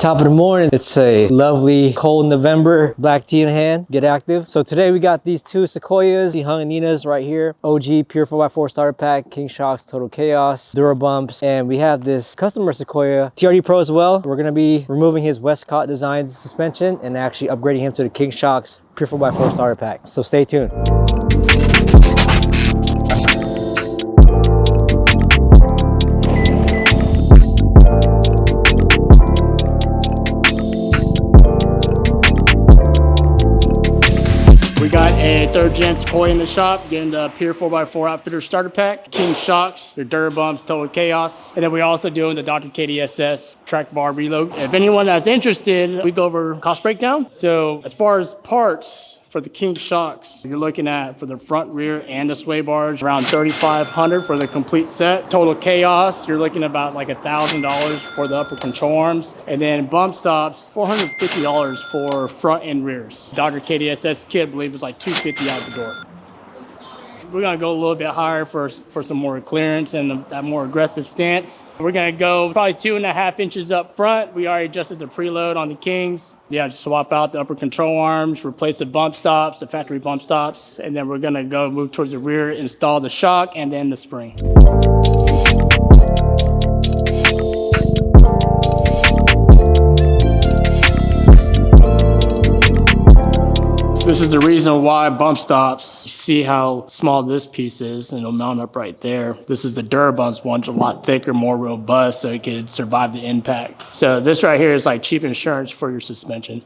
Top of the morning. It's a lovely cold November, black tea in hand, get active. So today we got these two Sequoias, the Hung and Ninas right here. OG pure 4x4 starter pack, King Shocks, Total Chaos, DuroBumps, and we have this customer Sequoia TRD Pro as well. We're gonna be removing his Westcott Designs suspension and actually upgrading him to the King Shocks pure 4x4 starter pack. So stay tuned. We got a 3rd gen Sequoia in the shop, getting the pure 4x4 outfitter starter pack, King Shocks, their DuroBumps, Total Chaos, and then we're also doing the Dr. KDSS track bar reload. If anyone that's interested, we go over cost breakdown. So as far as parts for the King Shocks, you're looking at for the front, rear, and the sway bars, around $3,500 for the complete set. Total Chaos, you're looking about like $1,000 for the upper control arms. And then bump stops, $450 for front and rears. Dr. KDSS kit, I believe, is like $250 out the door. We're gonna go a little bit higher for some more clearance and that more aggressive stance. We're gonna go probably 2.5 inches up front. We already adjusted the preload on the Kings. Yeah, just swap out the upper control arms, replace the bump stops, the factory bump stops, and then we're gonna go move towards the rear, install the shock, and then the spring. This is the reason why bump stops, you see how small this piece is, and it'll mount up right there. This is the DuroBumps one, a lot thicker, more robust, so it could survive the impact. So this right here is like cheap insurance for your suspension.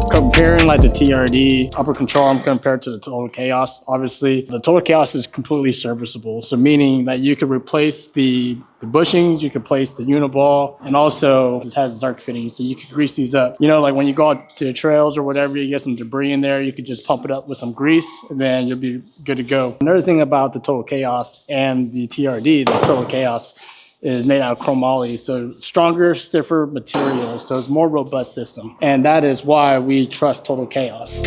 Comparing like the TRD upper control arm compared to the Total Chaos, obviously the Total Chaos is completely serviceable. So meaning that you could replace the bushings, you could place the uniball, and also it has Zark fittings, so you could grease these up. You know, like when you go out to the trails or whatever, you get some debris in there, you could just pump it up with some grease, and then you'll be good to go. Another thing about the Total Chaos and the TRD, the Total Chaos is made out of chromoly, so stronger, stiffer material, so it's more robust system. And that is why we trust Total Chaos.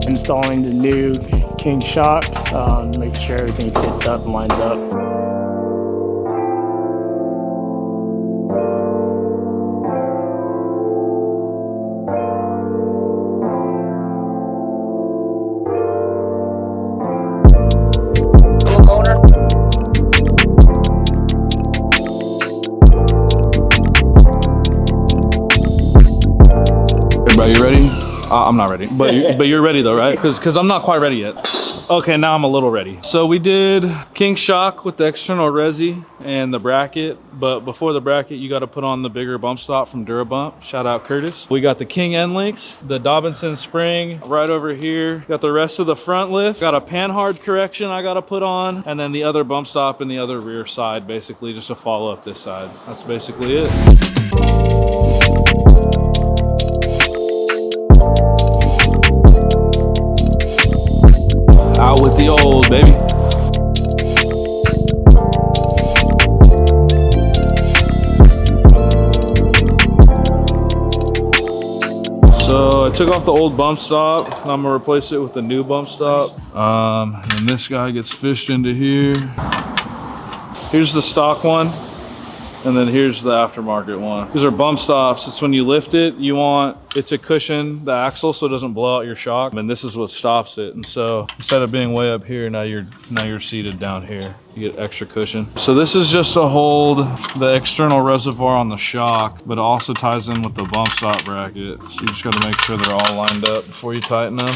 Installing the new King Shock, make sure everything fits up and lines up. Everybody, you ready? I'm not ready, but you're ready though, right? Because I'm not quite ready yet. Okay, now I'm a little ready. So we did King Shock with the external resi and the bracket, but before the bracket, you got to put on the bigger bump stop from DuroBump. Shout out Curtis. We got the King end links, the Dobinson spring right over here. Got the rest of the front lift. Got a panhard correction I got to put on, and then the other bump stop in the other rear side, basically just to follow up this side. That's basically it. Out with the old, baby. So I took off the old bump stop. I'm gonna replace it with the new bump stop. And this guy gets fished into here. Here's the stock one. And then here's the aftermarket one. These are bump stops. It's when you lift it, you want it to cushion the axle so it doesn't blow out your shock. And this is what stops it. And so instead of being way up here, now you're seated down here. You get extra cushion. So this is just to hold the external reservoir on the shock, but it also ties in with the bump stop bracket. So you just gotta make sure they're all lined up before you tighten them.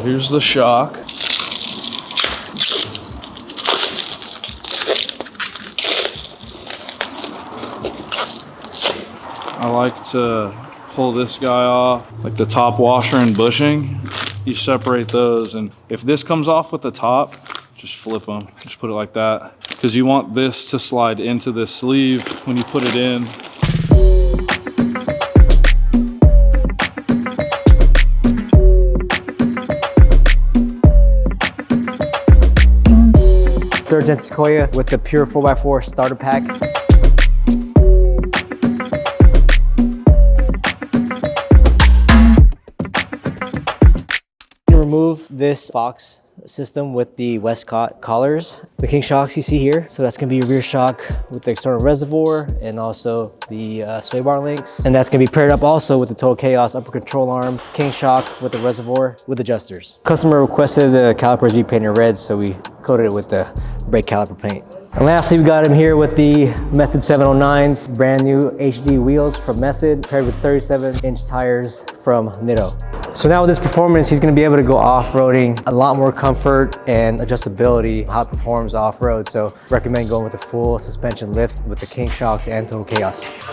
Here's the shock. I like to pull this guy off, like the top washer and bushing. You separate those, and if this comes off with the top, just flip them. Just put it like that. Because you want this to slide into this sleeve when you put it in. Third gen Sequoia with the pure 4x4 starter pack. Remove this Fox system with the Westcott collars. The king shocks you see here. So that's gonna be a rear shock with the external reservoir and also the sway bar links. And that's gonna be paired up also with the Total Chaos upper control arm, king shock with the reservoir with adjusters. Customer requested the calipers be painted red, so we coated it with the brake caliper paint. And lastly, we got him here with the Method 709s, brand new HD wheels from Method, paired with 37-inch tires from Nitto. So now with this performance, he's gonna be able to go off-roading, a lot more comfort and adjustability, how it performs off-road. So recommend going with the full suspension lift with the king shocks and Total Chaos.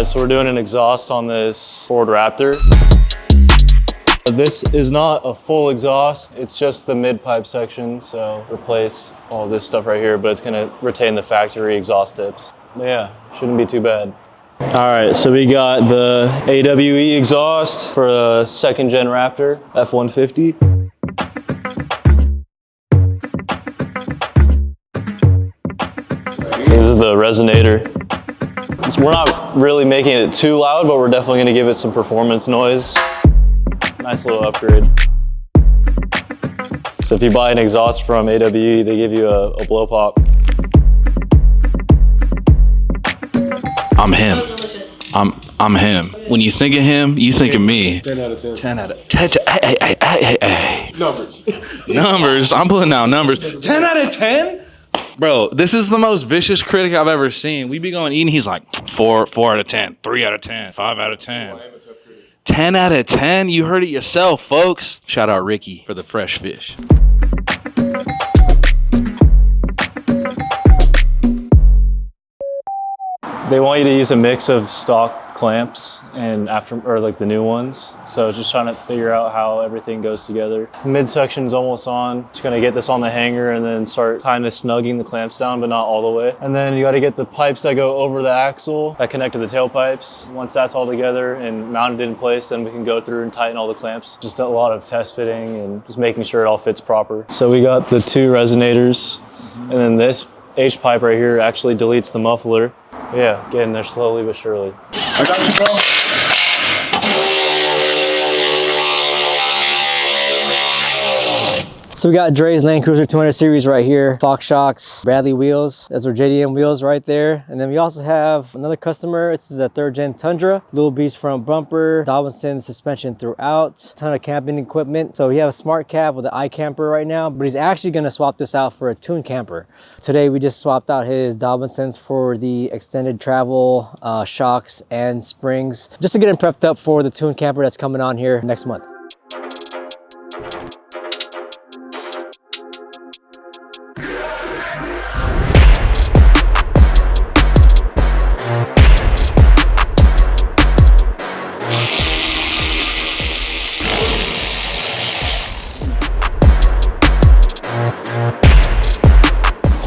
So we're doing an exhaust on this Ford Raptor. This is not a full exhaust, it's just the mid-pipe section, so replace all this stuff right here, but it's gonna retain the factory exhaust tips. But yeah, shouldn't be too bad. All right, so we got the AWE exhaust for a second gen Raptor F-150. This is the resonator. We're not really making it too loud, but we're definitely gonna give it some performance noise. Nice little upgrade. So if you buy an exhaust from AWE, they give you a blow pop. I'm him. I'm him. When you think of him, you think of me. 10 out of 10. 10 out of 10. Hey. Numbers. Numbers. I'm pulling out numbers. 10 out of 10? Bro, this is the most vicious critic I've ever seen. We be going eating, he's like 4 out of 10, 3 out of 10, 5 out of 10. 10 out of 10? You heard it yourself, folks. Shout out Ricky for the fresh fish. They want you to use a mix of stock clamps and like the new ones. So just trying to figure out how everything goes together. The midsection's almost on. Just gonna get this on the hanger and then start kind of snugging the clamps down, but not all the way. And then you gotta get the pipes that go over the axle that connect to the tailpipes. Once that's all together and mounted in place, then we can go through and tighten all the clamps. Just a lot of test fitting and just making sure it all fits proper. So we got the 2 resonators, and then this H pipe right here actually deletes the muffler. Yeah, getting there slowly but surely. I got you, bro. So we got Dre's Land Cruiser 200 series right here, Fox shocks, Bradley wheels. Those are JDM wheels right there. And then we also have another customer. This is a 3rd gen Tundra, little beast front bumper, Dobinson suspension throughout, ton of camping equipment. So we have a smart cab with an iCamper right now, but he's actually gonna swap this out for a tuned camper. Today we just swapped out his Dobinsons for the extended travel shocks and springs, just to get him prepped up for the tuned camper that's coming on here next month.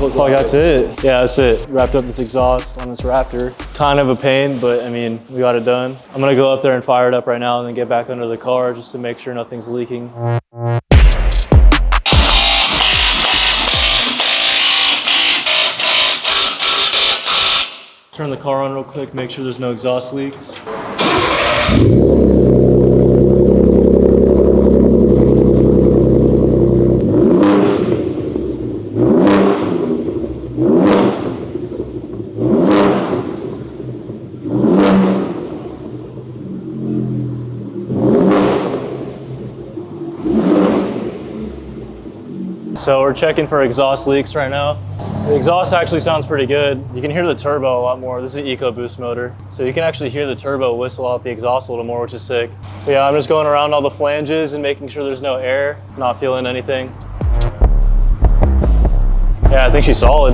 Oh, that's it. Yeah, that's it. Wrapped up this exhaust on this Raptor. Kind of a pain, but I mean, we got it done. I'm gonna go up there and fire it up right now and then get back under the car just to make sure nothing's leaking. Turn the car on real quick, make sure there's no exhaust leaks. So we're checking for exhaust leaks right now. The exhaust actually sounds pretty good. You can hear the turbo a lot more. This is an EcoBoost motor. So you can actually hear the turbo whistle out the exhaust a little more, which is sick. But yeah, I'm just going around all the flanges and making sure there's no air, not feeling anything. Yeah, I think she's solid.